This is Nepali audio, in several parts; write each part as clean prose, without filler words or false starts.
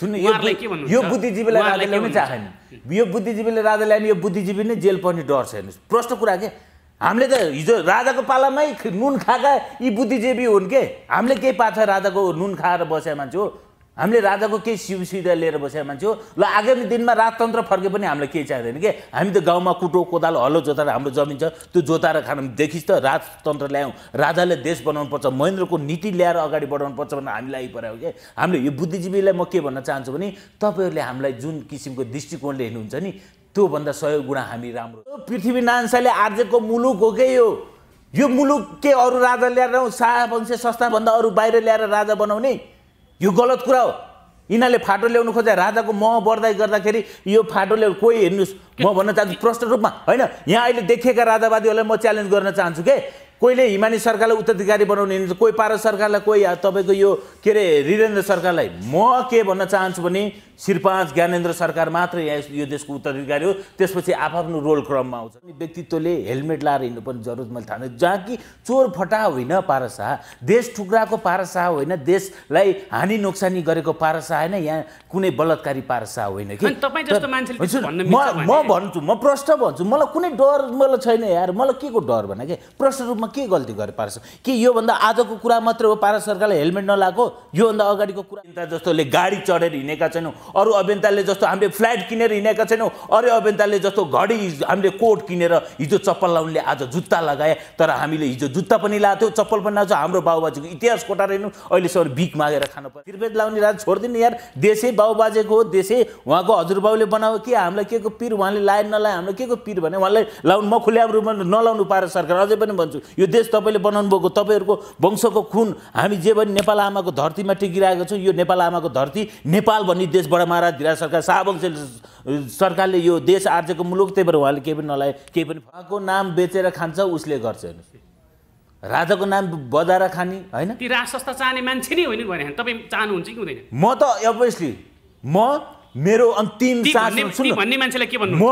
सुन्नु उहाँहरुले के भन्नुहुन्छ? यो बुद्धिजीवीलाई उहाँहरुले राजा ल्याउनु के चाहेन यो बुद्धिजीवीले राजा ल्याउने यो बुद्धिजीवी नै जेल पर्ने डर छ हेर्नुस् प्रष्ट कुरा के हामीले त हिजो राजाको पालामै नुन खाएका यी बुद्धिजीवी हुन् के हामीले केही पाछ राजाको नुन खाएर बसेका मान्छे हो हामीले राजाको केही सुविधा लिएर बसेका मान्छे हो ल आगामी दिनमा राजतन्त्र फर्के पनि हामीलाई केही चाहिँदैन के हामी त गाउँमा कुटो कोदालो हलो जोताएर हाम्रो जमिन छ त्यो जोताएर खान देखिस् त राजतन्त्र ल्यायौँ राजाले देश बनाउनु पर्छ महेन्द्रको नीति ल्याएर अगाडि बढाउनु पर्छ भनेर हामीलाई आइपऱ्यो के हामीले यो बुद्धिजीवीलाई म के भन्न चाहन्छु भने तपाईँहरूले हामीलाई जुन किसिमको दृष्टिकोणले हेर्नुहुन्छ नि त्योभन्दा 100 गुणा हामी राम्रो पृथ्वीनारायण शाहले आर्जेको मुलुक हो के यो मुलुक के अरू राजा ल्याएर शाहवंश संस्थाभन्दा अरू बाहिर ल्याएर राजा बनाउने यो गलत कुरा हो यिनीहरूले फाटो ल्याउनु खोजे राजाको मह बढ्दै गर्दाखेरि यो फाटो ल्याउ कोही हेर्नुहोस् म भन्न चाहन्छु प्रष्ट रूपमा होइन यहाँ अहिले देखिएका राजावादीहरूलाई म च्यालेन्ज गर्न चाहन्छु के कोहीले हिमानी सरकारलाई उत्तराधिकारी बनाउने हिँड्छ कोही पारस सरकारलाई कोही तपाईँको यो के अरे वीरेन्द्र सरकारलाई म के भन्न चाहन्छु भने श्रीपाँच ज्ञानेन्द्र सरकार मात्र यहाँ यो देशको उत्तराधिकारी हो त्यसपछि आफ्नो रोल क्रममा आउँछ अनि व्यक्तित्वले हेलमेट लाएर हिँड्नुपर्ने जरुरत मैले ठाने जहाँ कि चोर फटा होइन पारस शाह देश टुक्राको पारस शाह होइन देशलाई हानि नोक्सानी गरेको पारस शाह होइन यहाँ कुनै बलात्कारी पारस शाह होइन कि म भन्छु म प्रष्ट भन्छु मलाई कुनै डर मलाई छैन यार मलाई के को डर भने के प्रष्ट रूपमा के गल्ती गरे पारस के योभन्दा आजको कुरा मात्रै हो पारस सरकारले हेलमेट नलाएको योभन्दा अगाडिको कुरा जस्तोले गाडी चढेर हिँडेका छैनौँ अरू अभियन्ताले जस्तो हामीले फ्लाइट किनेर हिँडेका छैनौँ अरू अभियन्ताले जस्तो घडी हामीले कोट किनेर हिजो चप्पल लाउनेले आज जुत्ता लगाए तर हामीले हिजो जुत्ता पनि लाएको थियो चप्पल पनि लाएको हाम्रो बाबुबाजेको इतिहास कोटाएर हिँड्नु अहिलेसम्म भिख मागेर खानु पर्छ त्रिवेद लाउने राज छोडिदिनु यार देशै बाबुबाजेको हो देशै उहाँको हजुरबाउले बनायो के हामीलाई के को पीर उहाँले लाए नलाए हामीलाई के को पीर भने उहाँलाई लाउनु म खुल्याम रूपमा नलाउनु पाएर सरकार अझै पनि भन्छु यो देश तपाईँले बनाउनु भएको तपाईँहरूको वंशको खुन हामी जे भने नेपाल आमाको धरतीमा टिकिरहेको छौँ यो नेपाल आमाको धरती नेपाल भन्ने देशबाट महाराज धिराज सरकार शाहवंश सरकारले यो देश आर्जेको मुलुक त्यही भएर उहाँले केही पनि नलाए केही पनि उहाँको नाम बेचेर खान्छ उसले गर्छ हेर्नुहोस् राजाको नाम बजाएर खाने होइन ती राज संस्था चाहने मान्छे नै होइन भने तपाईँ चाहनुहुन्छ कि हुँदैन म त अभियसली म मेरो अन्तिम सास भन्ने मान्छेलाई के भन्नु म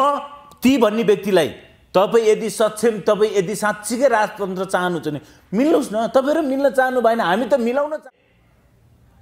ती भन्ने व्यक्तिलाई तपाईँ यदि सक्षम तपाईँ यदि साँच्चीकै राजतन्त्र चाहनुहुन्छ भने मिल्नुहोस् न तपाईँहरू मिल्न चाहनु भएन हामी त मिलाउन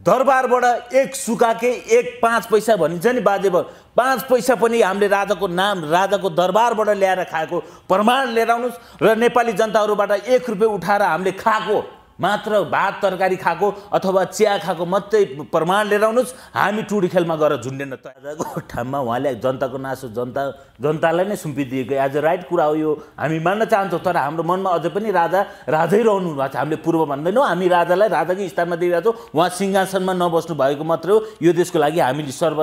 दरबारबाट एक सुकाके एक 5 पैसा भनिन्छ नि बाजे 5 पैसा पनि हामीले राजाको नाम राजाको दरबारबाट ल्याएर खाएको प्रमाण लिएर आउनुहोस् र नेपाली जनताहरूबाट 1 रुपियाँ उठाएर हामीले खाएको मात्र भात तरकारी खाएको अथवा चिया खाएको मात्रै प्रमाण लिएर आउनुहोस् हामी टुडी खेलमा गएर झुन्डेन राजाको ठाउँमा उहाँले जनताको नासो जनतालाई नै सुम्पिदिएको एज अ राइट कुरा हो यो हामी मान्न चाहन्छौँ तर हाम्रो मनमा अझै पनि राजै रहनु भएको छ हामीले पूर्व भन्दैनौँ हामी राजालाई राजाकै स्थानमा दिइरहेको छौँ उहाँ सिंहासनमा नबस्नु भएको मात्रै हो यो देशको लागि हामीले सर्व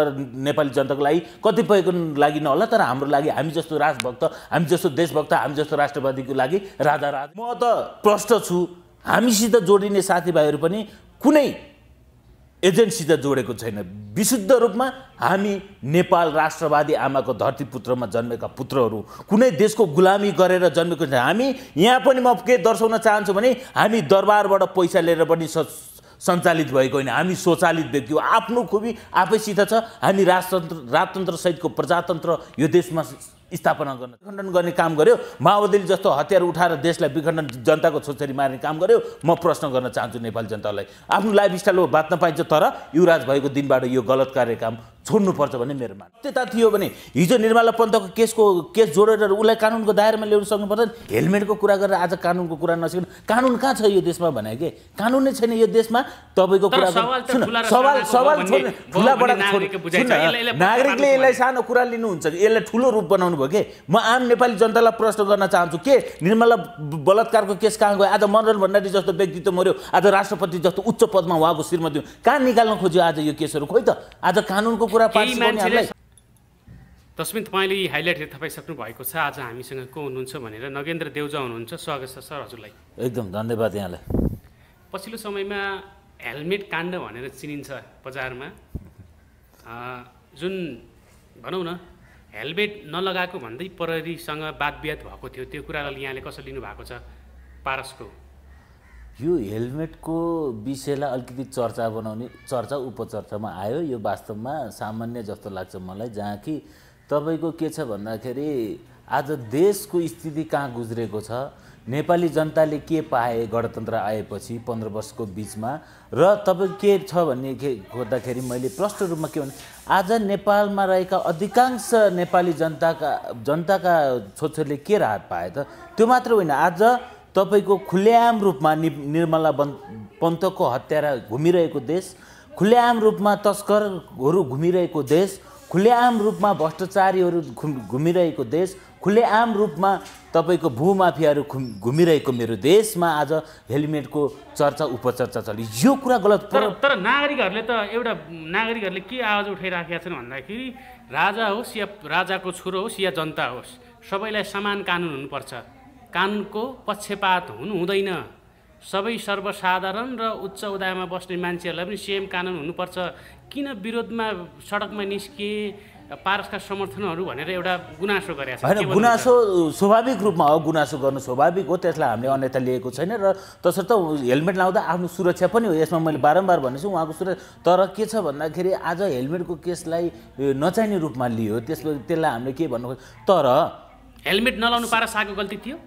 नेपाली जनताको लागि कतिपयको लागि नहोला तर हाम्रो लागि हामी जस्तो राजभक्त हामी जस्तो देशभक्त हामी जस्तो राष्ट्रवादीको लागि राजा म त प्रष्ट छु हामीसित जोडिने साथीभाइहरू पनि कुनै एजेन्टसित जोडेको छैन विशुद्ध रूपमा हामी नेपाल राष्ट्रवादी आमाको धरतीपुत्रमा जन्मेका पुत्रहरू कुनै देशको गुलामी गरेर जन्मेको छैन हामी यहाँ पनि म के दर्शाउन चाहन्छु भने हामी दरबारबाट पैसा लिएर पनि सञ्चालित भएको होइन हामी स्वचालित व्यक्ति हो आफ्नो खुबी आफैसित छ हामी राजतन्त्र सहितको प्रजातन्त्र यो देशमा स्थापना गर्न विखण्डन गर्ने काम गर्यो माओवादीले जस्तो हतियार उठाएर देशलाई विखण्डन जनताको छोरी मार्ने काम गर्यो म प्रश्न गर्न चाहन्छु नेपाली जनतालाई आफ्नो लाइफस्टाइल हो बाँच्न पाइन्छ तर युवराज भएको दिनबाट यो गलत कार्य काम छोड्नुपर्छ भन्ने मेरो मान त्यता थियो भने हिजो निर्मला पन्तको केस जोडेर उसलाई कानुनको दायरामा ल्याउन सक्नुपर्छ हेलमेटको कुरा गरेर आज कानुनको कुरा नसिक्नु कानुन कहाँ छ यो देशमा भने के कानुन नै छैन यो देशमा तपाईँको कुरा सवाल नागरिकले यसलाई सानो कुरा लिनुहुन्छ यसलाई ठुलो रूप बनाउनु भयो के म आम नेपाली जनतालाई प्रश्न गर्न चाहन्छु के निर्मला बलात्कारको केस कहाँ गयो आज मनोहर भण्डारी जस्तो व्यक्तित्व मर्यो आज राष्ट्रपति जस्तो उच्च पदमा उहाँको श्रीमती कहाँ निकाल्न खोज्यो आज यो केसहरू खोइ त आज कानुनको कुरा तस्मिन तपाईँले हाइलाइट थापाइसक्नु भएको छ आज हामीसँग को हुनुहुन्छ भनेर नगेन्द्र देउजा हुनुहुन्छ स्वागत छ सर हजुरलाई एकदम धन्यवाद यहाँलाई पछिल्लो समयमा हेलमेट काण्ड भनेर चिनिन्छ बजारमा जुन भनौँ न हेलमेट नलगाएको भन्दै प्रहरीसँग वादविवाद भएको थियो त्यो कुरालाई यहाँले कसरी लिनु भएको छ पारसको यो हेलमेटको विषयलाई अलिकति चर्चा उपचर्चामा आयो यो वास्तवमा सामान्य जस्तो लाग्छ मलाई जहाँ कि तपाईँको के छ भन्दाखेरि आज देशको स्थिति कहाँ गुज्रेको छ नेपाली जनताले के पाए गणतन्त्र आएपछि 15 वर्षको बिचमा र तपाईँ के छ भन्ने खोज्दाखेरि मैले प्रष्ट रूपमा के भने आज नेपालमा रहेका अधिकांश नेपाली जनताका छोरछोरीले के राहत पाए त? त्यो मात्र होइन, आज तपाईँको खुलेआम रूपमा निर्मला पन्तको हत्यारा घुमिरहेको देश, खुलेआम रूपमा तस्करहरू घुमिरहेको देश, खुलेआम रूपमा भ्रष्टाचारीहरू घुमिरहेको देश, खुलेआम रूपमा तपाईँको भूमाफियाहरू घुमिरहेको मेरो देशमा आज हेलमेटको चर्चा उपचर्चा चल्यो। यो कुरा गलत। तर नागरिकहरूले त नागरिकहरूले के आवाज उठाइराखेका छन् भन्दाखेरि राजा होस् या राजाको छोरो होस् या जनता होस्, सबैलाई समान कानुन हुनुपर्छ, कानुनको पक्षपात हुँदैन, सबै सर्वसाधारण र उच्च ओहदामा बस्ने मान्छेहरूलाई पनि सेम कानुन हुनुपर्छ। किन विरोधमा सडकमा निस्के पारसका समर्थनहरू भनेर एउटा गुनासो गरेका छन्? होइन, गुनासो स्वाभाविक रूपमा हो, गुनासो गर्नु स्वाभाविक हो, त्यसलाई हामीले अन्यथा लिएको छैन र तसर्थ हेलमेट लाउँदा आफ्नो सुरक्षा पनि हो, यसमा मैले बारम्बार भनेछु उहाँको सुरक्षा। तर के छ भन्दाखेरि आज हेलमेटको केसलाई नचाहिने रूपमा लियो, त्यसलाई हामीले के भन्नु खोज्छ। तर हेलमेट नलाउनु पारसको गल्ती थियो?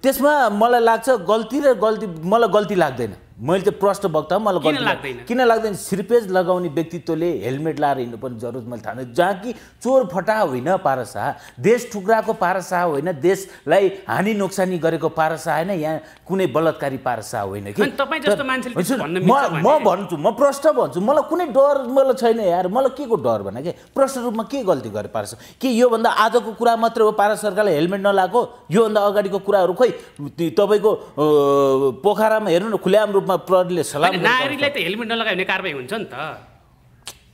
त्यसमा मलाई लाग्छ मलाई गल्ती लाग्दैन। मैले चाहिँ प्रष्ट वक्ता, मलाई गल्ती किन लाग्दैन? सिरपेज लगाउने व्यक्तित्वले हेलमेट लाएर हिँड्नुपर्ने जरुरत मैले थाहा छैन। जहाँ कि चोर फटा होइन पारसा, देश टुक्राको पारसा होइन, देशलाई हानि नोक्सानी गरेको पारसा होइन, यहाँ कुनै बलात्कारी पारसा होइन कि। म भन्छु, म प्रष्ट भन्छु, मलाई कुनै डर मलाई छैन यार। मलाई के को डर भने के प्रष्ट रूपमा के गल्ती गरे पारसा? के योभन्दा आजको कुरा मात्रै हो पारस सरकारले हेलमेट नलाएको? योभन्दा अगाडिको कुराहरू खोइ तपाईँको पोखरामा हेर्नु न, खुलेआम रूपमा प्रहरीले सलाम नागरिकलाई त हेलमेट नलगायो भने कारबाही हुन्छ नि त।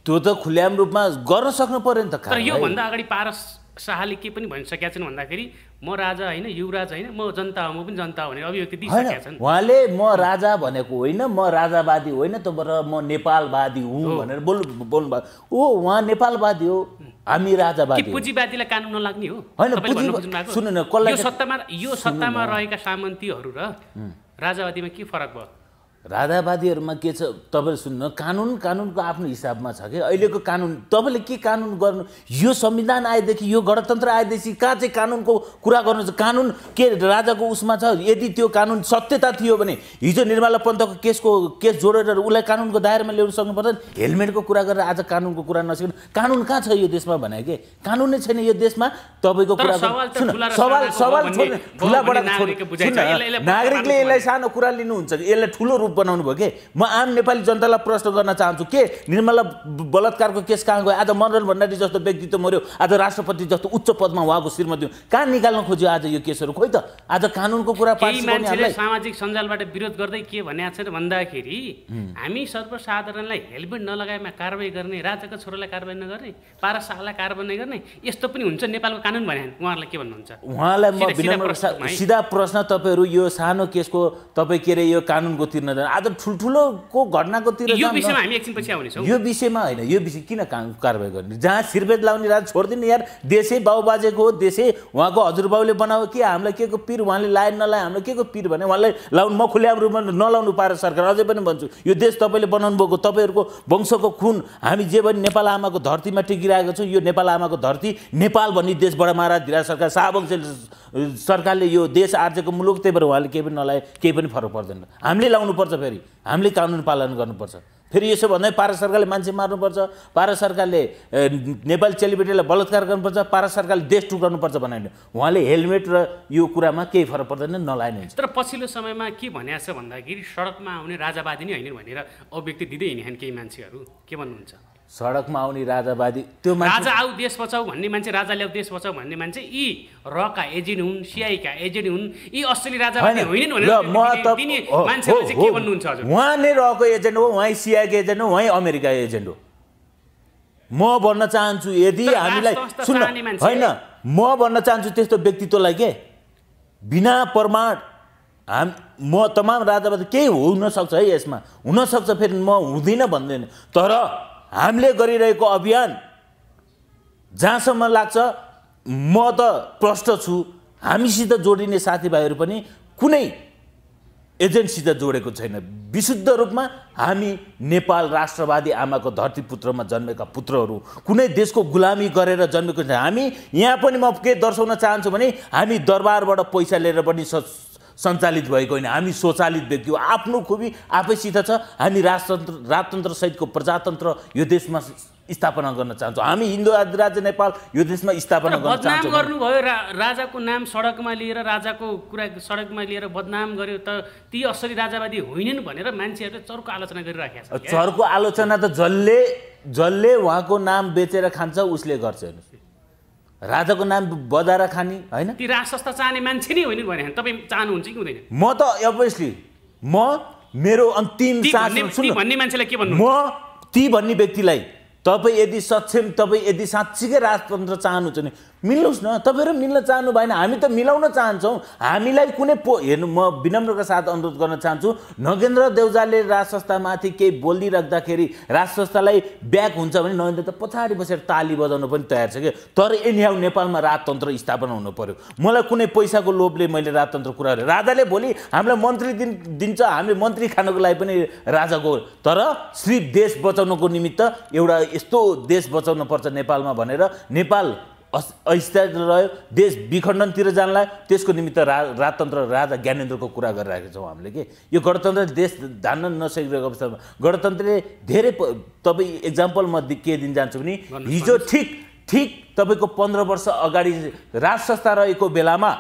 त्यो त खुलेआम रूपमा गर्न सक्नु पर्यो नि त। तर योभन्दा अगाडि पारस शाहले के पनि भनिसकेका छन् भन्दाखेरि म राजा होइन, युवराज होइन, म जनता हो, म पनि जनता हो भनेर अभिव्यक्ति दिइसकेका छन्। उहाँले म राजा भनेको होइन, म राजावादी होइन, त म नेपालवादी हुँ भनेर बोल्नुभयो। उहाँ नेपालवादी हो, हामी राजावादी। पुँजीवादीलाई कानुन नलाग्ने हो होइन? सुन्नु न, यो सत्तामा रहेका सामन्तीहरू र राजावादीमा के फरक भयो? राजावादीहरूमा के छ तपाईँले सुन्नु, कानुनको आफ्नो हिसाबमा छ कि अहिलेको कानुन। तपाईँले के कानुन गर्नु? यो संविधान आएदेखि, यो गणतन्त्र आएदेखि कहाँ चाहिँ कानुनको कुरा गर्नु छ? कानुन के राजाको उसमा छ? यदि त्यो कानुन सत्यता थियो भने हिजो निर्मला पन्तको केस जोडेर उसलाई कानुनको दायरामा ल्याउन सक्नु पर्दैन। हेलमेटको कुरा गरेर आज कानुनको कुरा नसिक्नु। कानुन कहाँ छ यो देशमा भने के? कानुन नै छैन यो देशमा। तपाईँको कुरा सवाल नागरिकले यसलाई सानो कुरा लिनुहुन्छ, यसलाई ठुलो रूप बनाउनु भयो के? म आम नेपाली जनतालाई प्रश्न गर्न चाहन्छु, के निर्मला बलात्कारको केस कहाँ गयो? आज मनोहर भण्डारी जस्तो व्यक्तित्व मर्यो, आज राष्ट्रपति जस्तो उच्च पदमा उहाँको श्रीमती कहाँ निकाल्न खोज्यो आज यो केसहरू? खोइ त आज कानुनको कुरा मान्छेले सामाजिक सञ्जालबाट विरोध गर्दै के भनेको छ भन्दाखेरि हामी सर्वसाधारणलाई हेलमेट नलगाएमा कारबाही गर्ने, राजाको छोरालाई कारबाही नगर्ने, पारस शाहलाई कारबाही नगर्ने, यस्तो पनि हुन्छ नेपालको कानुन भने उहाँहरूलाई के भन्नुहुन्छ? उहाँलाई म सिधा प्रश्न, तपाईँहरू यो सानो केसको तपाईँ के अरे यो कानुनको तिर्न आज ठुल्ठुलोको घटनाको तिर यो विषयमा हामी एकछिनपछि आउनेछौँ। यो विषयमा होइन, यो विषय किन कारबाही गर्ने? जहाँ सिरबेद लाउने राज छोडिदिनु यार। देशै बाउबाजेको हो, देशै उहाँको हजुरबाउले बनायो कि हामीलाई के को पीर उहाँले लाए नलाए हामीलाई के को पीर भने उहाँलाई लाउनु। म खुलेआम रूपमा नलाउनु पाएर सरकार अझै पनि भन्छु, यो देश तपाईँले बनाउनु भएको, तपाईँहरूको वंशको खुन हामी जे पनि नेपाल आमाको धरतीमा टिकिरहेको छौँ। यो नेपाल आमाको धरती, नेपाल भन्ने देशबाट महाराज धिराज सरकार शाहवंश सरकारले यो देश आर्जेको मुलुक, त्यही भएर उहाँले केही पनि नलाए केही पनि फरक पर्दैन। हामीले लाउनु पर्छ, फेरि हामीले कानुन पालन गर्नुपर्छ। फेरि यसो भन्दै पारस सरकारले मान्छे मार्नुपर्छ, पारस सरकारले नेपाली चेलीबेटीलाई बलात्कार गर्नुपर्छ, पारस सरकारले देश टुक्राउनुपर्छ भन्यो भने उहाँले हेलमेट र यो कुरामा केही फरक पर्दैन, नलाए हुन्छ। तर पछिल्लो समयमा के भनेको छ भन्दाखेरि सडकमा आउने राजावादी नै होइन भनेर अभिव्यक्ति दिँदै हिँडेछन् केही मान्छेहरू, के भन्नुहुन्छ? सडकमा आउने राजावादी त्यो राजा आऊ देश बचाऊ भन्ने मान्छे, राजा ल्याऊ देश बचाऊ भन्ने मान्छे यी रका एजेन्ट हुन्, सिआईका एजेन्ट हुन्, यी असली राजावादी होइनन् भनेर मान्छेले चाहिँ के भन्नुहुन्छ हजुर? उहाँ नै रको एजेन्ट हो, उहाँ सिआईको एजेन्ट हो, उहाँ अमेरिका एजेन्ट हो। म भन्न चाहन्छु यदि हामीलाई सुन्न होइन, म भन्न चाहन्छु त्यस्तो व्यक्तित्वलाई के बिना प्रमाण म तमाम राजावादी केही हुनसक्छ है, यसमा हुनसक्छ, फेरि म हुँदिनँ भन्दैन। तर हामीले गरिरहेको अभियान जहाँसम्म लाग्छ म त प्रष्ट छु, हामीसित जोडिने साथीभाइहरू पनि कुनै एजेन्टसित जोडेको छैन। विशुद्ध रूपमा हामी नेपाल राष्ट्रवादी आमाको धरतीपुत्रमा जन्मेका पुत्रहरू, कुनै देशको गुलामी गरेर जन्मेको छैन हामी। यहाँ पनि म के दर्शाउन चाहन्छु भने हामी दरबारबाट पैसा लिएर पनि सञ्चालित भएको होइन, हामी स्वचालित व्यक्ति हो। आफ्नो खुबी आफैसित छ। हामी राजतन्त्र सहितको प्रजातन्त्र यो देशमा स्थापना गर्न चाहन्छौँ। हामी हिन्दू राज्य नेपाल यो देशमा स्थापना गर्न बदनाम चाहन्छौँ। गर्नुभयो, राजाको नाम सडकमा लिएर राजाको कुरा सडकमा लिएर बदनाम गर्यो, त ती असली राजावादी होइनन् भनेर मान्छेहरूले चर्को आलोचना गरिराखेका छन्। चर्को आलोचना त जसले उहाँको नाम बेचेर खान्छ उसले गर्छ। हेर्नुहोस्, राजाको नाम बजाएर खाने होइन, ती राज संस्था चाहने मान्छे नै होइन भने तपाईँ चाहनुहुन्छ कि हुँदैन? म त अभियसली मेरो अन्तिम सास भन्ने मान्छेलाई के भन्नु? म ती भन्ने व्यक्तिलाई तपाईँ यदि सक्षम, तपाईँ यदि साँच्चीकै राजतन्त्र चाहनुहुन्छ भने मिल्नुहोस् न। तपाईँहरू मिल्न चाहनु भएन, हामी त मिलाउन चाहन्छौँ। हामीलाई कुनै हेर्नु, म विनम्रका साथ अनुरोध गर्न चाहन्छु, नगेन्द्र देउजाले राज संस्थामाथि केही बोलिराख्दाखेरि राज संस्थालाई ब्याक हुन्छ भने नगेन्द्र त पछाडि बसेर ताली बजाउनु पनि तयार छ कि। तर एनिहाउ नेपालमा राजतन्त्र स्थापना हुनु पर्यो। मलाई कुनै पैसाको लोभले मैले राजतन्त्र कुरा गरेँ। राजाले भोलि हामीलाई मन्त्री दिन्छ, हामीले मन्त्री खानको लागि पनि राजाको, तर सिर्फ देश बचाउनको निमित्त एउटा यस्तो देश बचाउनु पर्छ नेपालमा भनेर नेपाल अस्थिर रह्यो, देश विखण्डनतिर जान लाग्यो। त्यसको निमित्त राजतन्त्र राजा ज्ञानेन्द्रको कुरा गरिरहेका छौँ हामीले कि यो गणतन्त्र देश धान्न नसकिरहेको अवस्थामा गणतन्त्रले धेरै तपाईँ इक्जाम्पल म के दिन जान्छु भने हिजो ठिक तपाईँको 15 वर्ष अगाडि राज संस्था रहेको बेलामा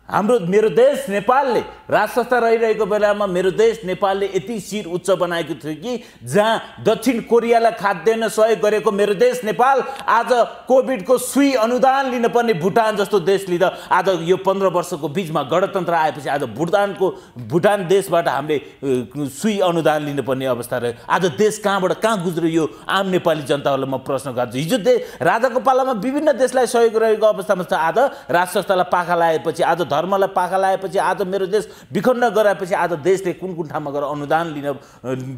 मेरो देश नेपालले राज संस्था रहिरहेको बेलामा मेरो देश नेपालले यति शिर उच्च बनाएको थियो कि जहाँ दक्षिण कोरियालाई खाद्यान्न सहयोग गरेको मेरो देश नेपाल आज कोभिडको सुई अनुदान लिन पर्ने भुटान जस्तो देश लिँदा आज यो 15 वर्षको बिचमा गणतन्त्र आएपछि आज भुटान देशबाट हामीले सुई अनुदान लिनुपर्ने अवस्था रह्यो। आज देश कहाँबाट कहाँ गुज्रो यो आम नेपाली जनताहरूलाई म प्रश्न गर्छु। हिजो राजाको पालामा विभिन्न देशलाई सहयोग रहेको अवस्थामा छ, आज राज संस्थालाई पाखा लगाएपछि, आज धर्मलाई पाखा लगाएपछि, आज मेरो देश विखण्ड गराएपछि आज देशले कुन टाइममा गएर अनुदान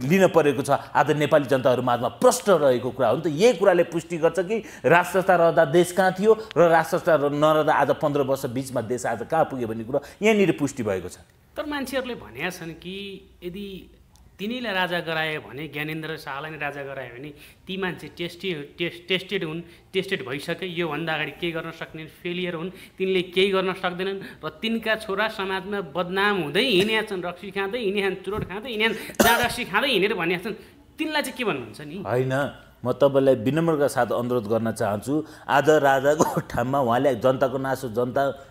लिन परेको छ। आज नेपाली जनताहरू माझमा प्रश्न रहेको कुरा हो नि त। यही कुराले पुष्टि गर्छ कि राज संस्था रहँदा देश कहाँ थियो र राज संस्था नरहँदा आज 15 वर्ष बिचमा देश आज कहाँ पुग्यो भन्ने कुरा यहाँनिर पुष्टि भएको छ। तर मान्छेहरूले भनेका छन् कि यदि तिनीलाई राजा गरायो भने, ज्ञानेन्द्र शाहलाई नै राजा गरायो भने ती मान्छे टेस्टेड भइसके, योभन्दा अगाडि केही गर्न सक्ने फेलियर हुन्, तिनले केही गर्न सक्दैनन् र तिनका छोरा समाजमा बदनाम हुँदै हिँडेका छन्, रक्सी खाँदै हिँडेका छन्, चुरोट खाँदै हिँडेका छन्, जहाँ रक्सी खाँदै हिँडेर भनेका छन्। तिनलाई चाहिँ के भन्नुहुन्छ नि? होइन, म तपाईँलाई विनम्रका साथ अनुरोध गर्न चाहन्छु, आज राजाको ठाउँमा उहाँले जनताको नासो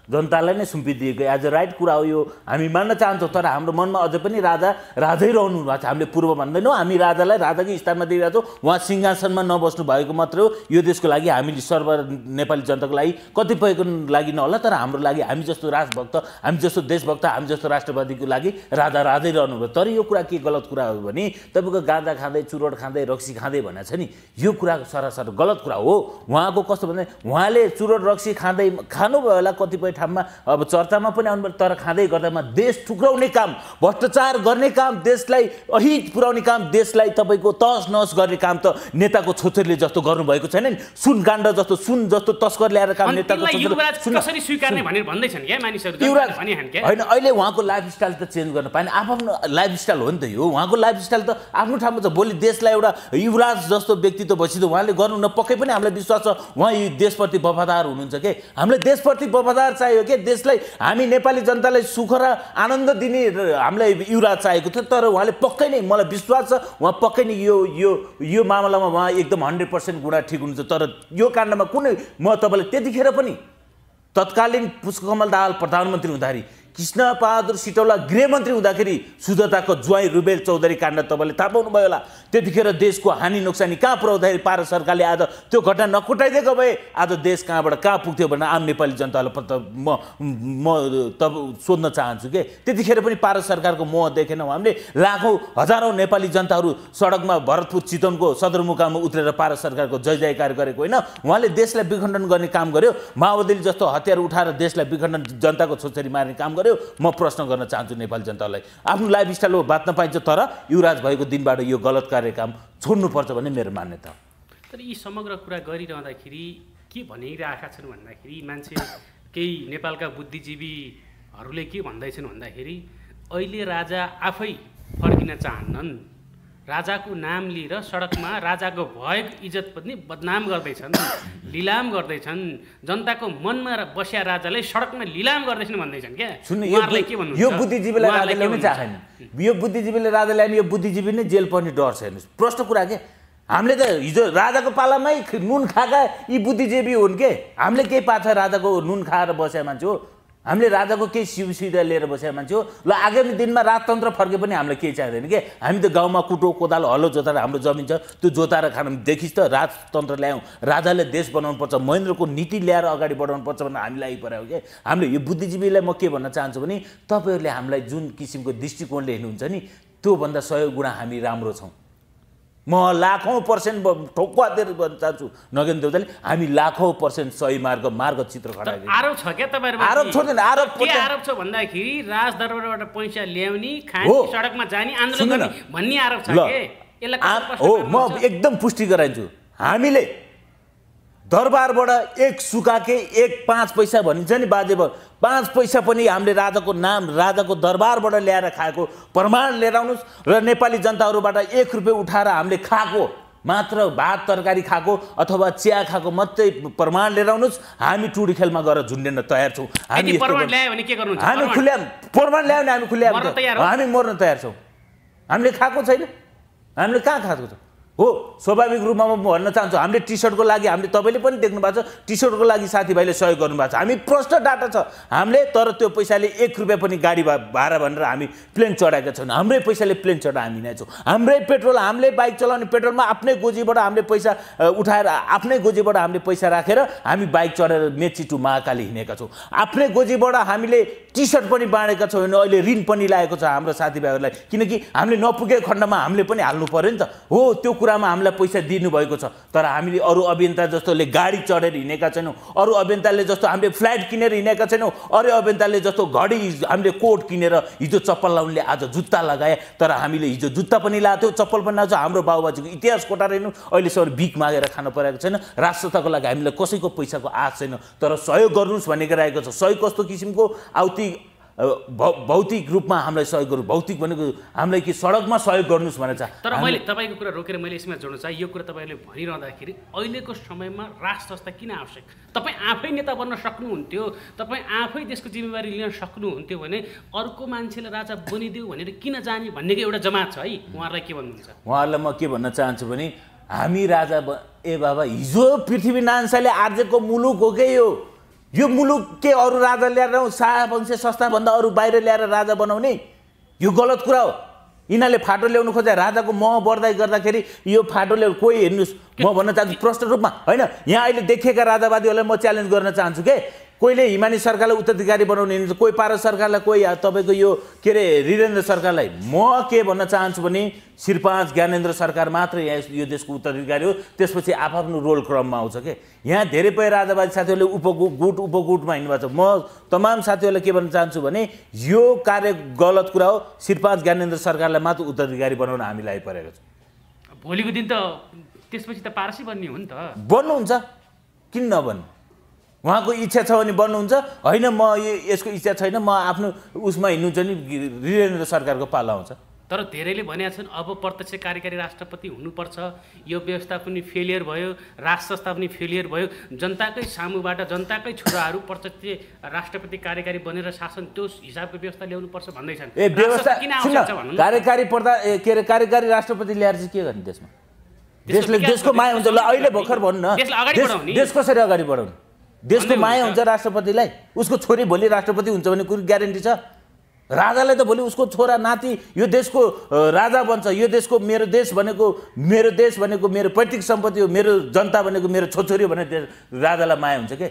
जनतालाई नै सुम्पिदिएको एज अ राइट कुरा हो। यो हामी मान्न चाहन्छौँ, तर हाम्रो मनमा अझै पनि राजै रहनु भएको छ। हामीले पूर्व भन्दैनौँ, हामी राजालाई राजाकै स्थानमा दिइरहेको छौँ। उहाँ सिंहासनमा नबस्नु भएको मात्रै हो। यो देशको लागि हामीले सर्व नेपाली जनताको लागि कतिपयको लागि नहोला, तर हाम्रो लागि हामी जस्तो राजभक्त, हामी जस्तो देशभक्त, हामी जस्तो राष्ट्रवादीको लागि राजै रहनु भयो। तर यो कुरा के गलत कुरा हो भने तपाईँको गाँजा खाँदै, चुरोट खाँदै, रक्सी खाँदै भनेको छ नि, यो कुरा सरासर गलत कुरा हो। उहाँको कस्तो भने उहाँले चुरोट रक्सी खानुभयो होला कतिपय ठाउँमा, अब चर्चामा पनि आउनु, तर खाँदै गर्दामा देश ठुक्राउने काम, भ्रष्टाचार गर्ने काम, देशलाई अहित पुर्याउने काम, देशलाई तपाईँको तहस नहस गर्ने काम त नेताको छोरीले जस्तो गर्नुभएको छैन नि। सुन जस्तो तस्कर ल्याएर काम नेताको कसरी स्वीकार्ने भनेर भन्दैछन् क्या मानिसहरू? होइन, अहिले उहाँको लाइफस्टाइल त चेन्ज गर्न पाएन। आफ्नो लाइफस्टाइल हो नि त यो। उहाँको लाइफस्टाइल त आफ्नो ठाउँमा छ। भोलि देशलाई एउटा युवराज जस्तो व्यक्तित्व भएपछि त उहाँले गर्नु न, पक्कै पनि हामीलाई विश्वास छ उहाँ यो देशप्रति वफादार हुनुहुन्छ के। हामीलाई देशप्रति वफादार चाहियो के, देशलाई हामी नेपाली जनतालाई सुख र आनन्द दिने हामीलाई युवराज चाहिएको थियो। तर उहाँले पक्कै नै, मलाई विश्वास छ उहाँ पक्कै नै यो मामलामा उहाँ एकदम 100% गुणा ठिक हुनुहुन्छ। तर यो काण्डमा कुनै, म तपाईँलाई त्यतिखेर पनि तत्कालीन पुष्पकमल दाहाल प्रधानमन्त्री हुँदाखेरि, कृष्णबहादुर सिटौला गृहमन्त्री हुँदाखेरि सुदताको ज्वाइँ रुबेल चौधरी काण्ड तपाईँले थाहा पाउनुभयो होला। त्यतिखेर देशको हानि नोक्सानी कहाँ पुर्याउँदाखेरि भारत सरकारले आज त्यो घटना नकुटाइदिएको भए आज देश कहाँबाट कहाँ पुग्थ्यो भनेर आम नेपाली जनतालाई म सोध्न चाहन्छु के। त्यतिखेर पनि भारत सरकारको मोह देखेनौँ हामीले। लाखौँ हजारौँ नेपाली जनताहरू सडकमा भरतपुर चितवनको सदरमुकाममा उत्रेर भारत सरकारको जय जयकार गरेको होइन। उहाँले देशलाई विखण्डन गर्ने काम गर्यो, माओवादीले जस्तो हतियार उठाएर देशलाई विखण्डन, जनताको छोरी मार्ने काम गर्यो। म प्रश्न गर्न चाहन्छु नेपाली जनतालाई, आफ्नो लाइफस्टाइल बाँच्न पाइन्छ, तर युवराज भएको दिनबाट यो गलत काम छोड्नुपर्छ भन्ने मेरो मान्यता हो। तर यी समग्र कुरा गरिरहँदाखेरि के भनिरहेका छन् भन्दाखेरि मान्छे केही नेपालका बुद्धिजीवीहरूले के भन्दैछन् भन्दाखेरि अहिले राजा आफै फर्किन चाहन्नन्, राजाको नाम लिएर सडकमा राजाको भएको इज्जत पनि बदनाम गर्दैछन्, लिलाम गर्दैछन्। जनताको मनमा बस्या राजालाई सडकमा लिलाम गर्दैछन् भन्दैछन् क्या। सुन्नु, उहाँहरूलाई के भन्नुहुन्छ? यो बुद्धिजीवीलाई उहाँहरूलाई राजाले के पनि चाहेन। यो बुद्धिजीवीले राजाले अनि यो बुद्धिजीवी नै जेल पर्ने डर छ। हेर्नुहोस्, प्रश्न कुरा के, हामीले त हिजो राजाको पालामै नुन खाएका यी बुद्धिजीवी हुन् के। हामीले केही पाएको छ राजाको नुन खाएर बसेका मान्छे हो, हामीले राजाको केही सुविधा लिएर बसेका मान्छे हो। ल आगामी दिनमा राजतन्त्र फर्के पनि हामीलाई केही चाहिँदैन के। हामी त गाउँमा कुटो कोदालो हलो जोताएर हाम्रो जमिन छ, त्यो जोताएर खान देखिस् त राजतन्त्र ल्यायौँ, राजाले देश बनाउनु पर्छ, महेन्द्रको नीति ल्याएर अगाडि बढाउनु पर्छ भनेर हामीलाई आइपऱ्यो के। हामीले यो बुद्धिजीवीलाई म के भन्न चाहन्छु भने तपाईँहरूले हामीलाई जुन किसिमको दृष्टिकोणले हेर्नुहुन्छ नि त्योभन्दा 100 गुणा हामी राम्रो छौँ। म लाखौँ % ठोक्क दिएर भन्न चाहन्छु नगेन्द्र देवताले, हामी लाखौँ % सही मार्ग चित्र खडा आरोप छ क्या तपाईँहरुमा? आरोप छोड्दैन। आरोप के आरोप छ भन्दाखेरि राजदरबारबाट पैसा ल्याउने, खाने, सडकमा जाने, आन्दोलन गर्ने भन्ने आरोप छ के। यसलाई हो, म एकदम पुष्टि गराइन्छु। हामीले दरबारबाट एक सुकाके एक 5 पैसा भनिन्छ नि बाजे, 5 पैसा पनि हामीले राजाको नाम राजाको दरबारबाट ल्याएर खाएको प्रमाण लिएर आउनुहोस् र नेपाली जनताहरूबाट 1 रुपियाँ उठाएर हामीले खाएको मात्र भात तरकारी खाएको अथवा चिया खाएको मात्रै प्रमाण लिएर आउनुहोस्। हामी टुडी खेलमा गएर झुन्डेन तयार छौँ। हामी प्रमाण ल्यायो भने के गर्नुहुन्छ? हामी खुल्याम प्रमाण ल्यायो भने हामी खुल्याम हामी मर्न तयार छौँ। हामीले खाएको छैन, हामीले कहाँ खाएको छ हो। स्वाभाविक रूपमा म भन्न चाहन्छु, हामीले टी सर्टको लागि हामीले तपाईँले पनि देख्नु भएको छ, टी सर्टको लागि साथीभाइले सहयोग गर्नुभएको छ। हामी प्रष्ट डाटा छ हामीले, तर त्यो पैसाले 1 रुपियाँ पनि गाडी भाडा भनेर हामी प्लेन चढाएका छैनौँ। हाम्रै पैसाले प्लेन चढा हामी नै छौँ। हाम्रै पेट्रोल, हामीले बाइक चलाउने पेट्रोलमा आफ्नै गोजीबाट हामीले पैसा उठाएर, आफ्नै गोजीबाट हामीले पैसा राखेर हामी बाइक चढेर मेची टु महाकाली हिँडेका छौँ। आफ्नै गोजीबाट हामीले टी सर्ट पनि बाँडेका छौँ। अहिले ऋण पनि लागेको छ हाम्रो साथीभाइहरूलाई, किनकि हामीले नपुगेको खण्डमा हामीले पनि हाल्नु पर्यो नि त। हो, त्यो कुरामा हामीलाई पैसा दिनुभएको छ, तर हामीले अरू अभियन्ता जस्तोले गाडी चढेर हिँडेका छैनौँ, अरू अभियन्ताले जस्तो हामीले फ्लाइट किनेर हिँडेका छैनौँ, अरू अभियन्ताले जस्तो घडी हामीले कोट किनेर हिजो चप्पल लाउनेले आज जुत्ता लगाए, तर हामीले हिजो जुत्ता पनि लाएको थियो, चप्पल पनि लगाएको छ। हाम्रो बाबुबाजेको इतिहास कोटाएर हेर्नु, अहिलेसम्म भिख मागेर खानु परेको छैन। राष्ट्रताको लागि हामीलाई कसैको पैसाको आश छैन, तर सहयोग गर्नुहोस् भनेको रहेको छ। सहयोग कस्तो किसिमको आउति भौतिक रूपमा हामीलाई सहयोग गर्नु, भौतिक भनेको हामीलाई कि सडकमा सहयोग गर्नुहोस् भनेर छ। तर मैले तपाईँको कुरा रोकेर मैले यसमा जोड्न चाहे, यो कुरा तपाईँले भनिरहँदाखेरि अहिलेको समयमा राष्ट्र संस्था किन आवश्यक? तपाईँ आफै नेता बन्न सक्नुहुन्थ्यो, तपाईँ आफै त्यसको जिम्मेवारी लिन सक्नुहुन्थ्यो भने अर्को मान्छेले राजा बनिदियो भनेर किन जाने भन्नेको एउटा जमात छ है। उहाँहरूलाई के भन्नुहुन्छ? उहाँहरूलाई म के भन्न चाहन्छु भने हामी राजा ए बाबा, हिजो पृथ्वीनारायण शाहले आर्जेको मुलुक हो के यो मुलुक के अरू राजा ल्याएर शाहवंश संस्थाभन्दा अरू बाहिर ल्याएर राजा बनाउने? यो गलत कुरा हो। यिनीहरूले फाटो ल्याउनु खोजे, राजाको मह बढ्दै गर्दाखेरि यो फाटो ल्याउ कोही हेर्नुहोस्, म भन्न चाहन्छु प्रष्ट रूपमा होइन। यहाँ अहिले देखिएका राजावादीहरूलाई म च्यालेन्ज गर्न चाहन्छु के, कोहीले हिमानी सरकारलाई उत्तराधिकारी बनाउने हिँड्छ, कोही पारस सरकारलाई, कोही तपाईँको यो के अरे वीरेन्द्र सरकारलाई। म के भन्न चाहन्छु भने श्रीपाँच ज्ञानेन्द्र सरकार मात्र यहाँ यो देशको उत्तराधिकारी हो, त्यसपछि आफ्नो रोल क्रममा आउँछ के। यहाँ धेरै पय राजावादी साथीहरूले उपगुटमा हिँड्नुभएको छ। म तमाम साथीहरूलाई के भन्न चाहन्छु भने यो कार्य गलत कुरा हो। श्रीपाँच ज्ञानेन्द्र सरकारलाई मात्र उत्तराधिकारी बनाउन हामीलाई आइपरेको छ। भोलिको दिन त त्यसपछि त पारसै बन्ने हो नि त। बन्नुहुन्छ, किन नबन्नु? उहाँको इच्छा छ भने बन्नुहुन्छ। होइन म यसको इच्छा छैन, म आफ्नो उसमा हिँड्नुहुन्छ नि वीरेन्द्र सरकारको पाला आउँछ। तर धेरैले भनेका छन् अब प्रत्यक्ष कार्यकारी राष्ट्रपति हुनुपर्छ, यो व्यवस्था पनि फेलियर भयो, राष्ट्र संस्था पनि फेलियर भयो, जनताकै सामुबाट जनताकै छोराहरू प्रत्यक्ष राष्ट्रपति कार्यकारी बनेर शासन त्यो हिसाबको व्यवस्था ल्याउनुपर्छ भन्दैछन्। ए व्यवस्था किन आवश्यक छ भन्नु? कार्यकारी के अरे कार्यकारी राष्ट्रपति ल्याएर चाहिँ के गर्ने देशमा? देशले देशको माया हुन्छ। ल अहिले भर्खर भन्नु न, देश कसरी अगाडि बढाउनु? देशको माया हुन्छ राष्ट्रपतिलाई। उसको छोरी भोलि राष्ट्रपति हुन्छ भने कुनै ग्यारेन्टी छ? राजालाई त भोलि उसको छोरा नाति यो देशको राजा बन्छ। यो देशको मेरो देश भनेको मेरो पैतृक सम्पत्ति हो, मेरो जनता भनेको मेरो छोरी हो भने राजालाई माया हुन्छ के?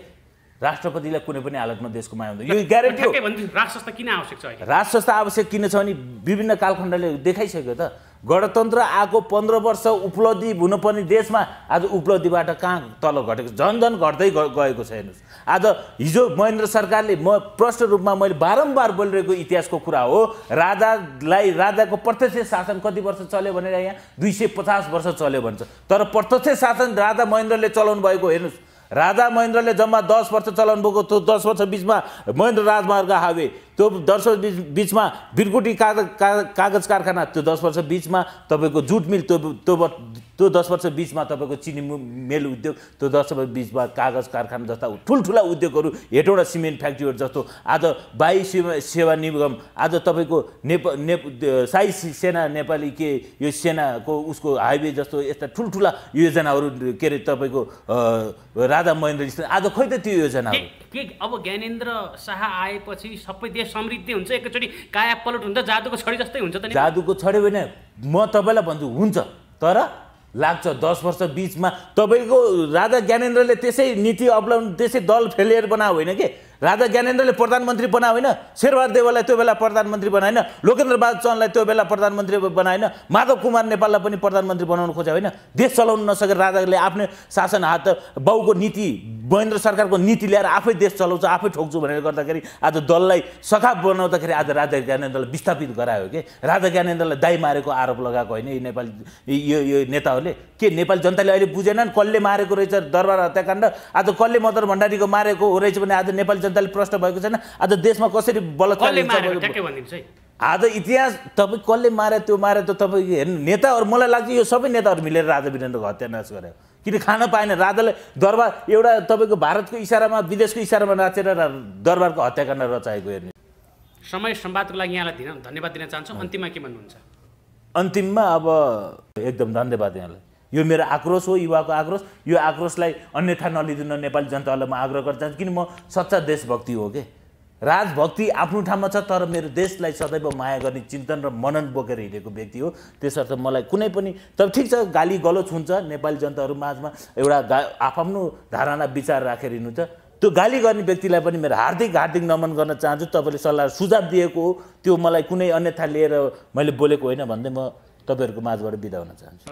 राष्ट्रपतिलाई कुनै पनि हालतमा देशको माया हुन्छ, यो ग्यारेन्टी हो। राष्ट्र संस्था किन आवश्यक छ? राष्ट्र संस्था आवश्यक किन छ भने विभिन्न कालखण्डले देखाइसक्यो त। गणतन्त्र आएको 15 वर्ष उपलब्धि हुनुपर्ने देशमा आज उपलब्धिबाट कहाँ तल घटेको, झन् घट्दै गएको छ। हेर्नुहोस् आज हिजो महेन्द्र सरकारले, म प्रष्ट रूपमा मैले बारम्बार बोलिरहेको इतिहासको कुरा हो, राजाको प्रत्यक्ष शासन कति वर्ष चल्यो भनेर यहाँ 250 वर्ष चल्यो भन्छ। तर प्रत्यक्ष शासन राजा महेन्द्रले चलाउनु भएको हेर्नुहोस्, राजा महेन्द्रले जम्मा 10 वर्ष चलाउनु भएको। त्यो 10 वर्ष बिचमा महेन्द्र राजमार्ग हावे त्यो 10 वर्ष बिचमा बिरकुटी कागज कारखाना, त्यो 10 वर्ष बिचमा तपाईँको जुट मिल, त्यो 10 वर्ष बिचमा तपाईँको चिनी मेल उद्योग, त्यो 10 वर्ष बिचमा कागज कारखाना जस्ता ठुल्ठुला उद्योगहरू, हेटौँडा सिमेन्ट फ्याक्ट्रीहरू जस्तो, आज वायु सेवा निगम, आज तपाईँको साई सेना नेपाली के यो सेनाको उसको हाइवे जस्तो यस्ता ठुल्ठुला योजनाहरू के अरे तपाईँको राजा महेन्द्र स्थित आज खोइ त त्यो योजनाहरू के अब ज्ञानेन्द्र शाह आएपछि सबै देश समृद्धि हुन्छ, एकैचोटि काया पलट हुन्छ, जादुको छडी जस्तै हुन्छ त नि? जादुको छडी होइन, म तपाईँलाई भन्छु हुन्छ, तर लाग्छ 10 वर्ष बिचमा तपाईँको राजा ज्ञानेन्द्रले त्यसै नीति अवलम्बन त्यसै दल फेलियर बनायो होइन के? राजा ज्ञानेन्द्रले प्रधानमन्त्री बनायो होइन, शेरबहादुर देवलाई त्यो बेला प्रधानमन्त्री बनाएन, लोकेन्द्र बहादुर चन्दलाई त्यो बेला प्रधानमन्त्री बनाएन, माधव कुमार नेपाललाई पनि प्रधानमन्त्री बनाउन खोजे होइन? देश चलाउन नसकेर राजाले आफ्नै शासन हात बाउको नीति महेन्द्र सरकारको नीति ल्याएर आफै देश चलाउँछ, आफै ठोक्छु भनेर गर्दाखेरि आज दललाई सखाप बनाउँदाखेरि आज राजा ज्ञानेन्द्रलाई विस्थापित गरायो के? राजा ज्ञानेन्द्रलाई दाइ मारेको आरोप लगाएको होइन यी नेपाली यो नेताहरूले? के नेपाली जनताले अहिले बुझेनन् कसले मारेको रहेछ दरबार हत्याकाण्ड? आज कसले मदन भण्डारीको मारेको हो रहेछ भने आज नेपाली जनताले प्रश्न भएको छैन? आज देशमा कसरी बलात्कार आज इतिहास तपाईँ कसले मारे त्यो मारे त तपाईँ हेर्नु नेताहरू, मलाई लाग्छ यो सबै नेताहरू मिलेर राजा वीरेन्द्रको हत्यानाश गर्यो, किन खान पाएन? राजाले दरबार एउटा तपाईँको भारतको इसारामा विदेशको इसारामा नाचेर दरबारको हत्याकाण्ड रचाएको हेर्नु। समय संवादको लागि यहाँलाई धन्यवाद दिन चाहन्छु। अन्तिममा के भन्नुहुन्छ? अन्तिममा अब एकदम धन्यवाद यहाँलाई। यो मेरो आक्रोश हो, युवाको आक्रोश। यो आक्रोशलाई अन्यथा नलिदिन नेपाली जनतालाई म आग्रह गर्न चाहन्छु, किन म सच्चा देशभक्ति हो के? राजभक्ति आफ्नो ठाउँमा छ, तर मेरो देशलाई सदैव माया गर्ने चिन्तन र मनन बोकेर हिँडेको व्यक्ति हो। त्यसर्थ मलाई कुनै पनि तब ठिक छ गाली गलोच हुन्छ नेपाली जनताहरू माझमा, एउटा आफ्नो धारणा विचार राखेर हिँड्नु छ, त्यो गाली गर्ने व्यक्तिलाई पनि मेरो हार्दिक नमन गर्न चाहन्छु। तपाईँले सल्लाह सुझाव दिएको हो, त्यो मलाई कुनै अन्यथा लिएर मैले बोलेको होइन भन्दै म तपाईँहरूको माझबाट बिदा हुन चाहन्छु।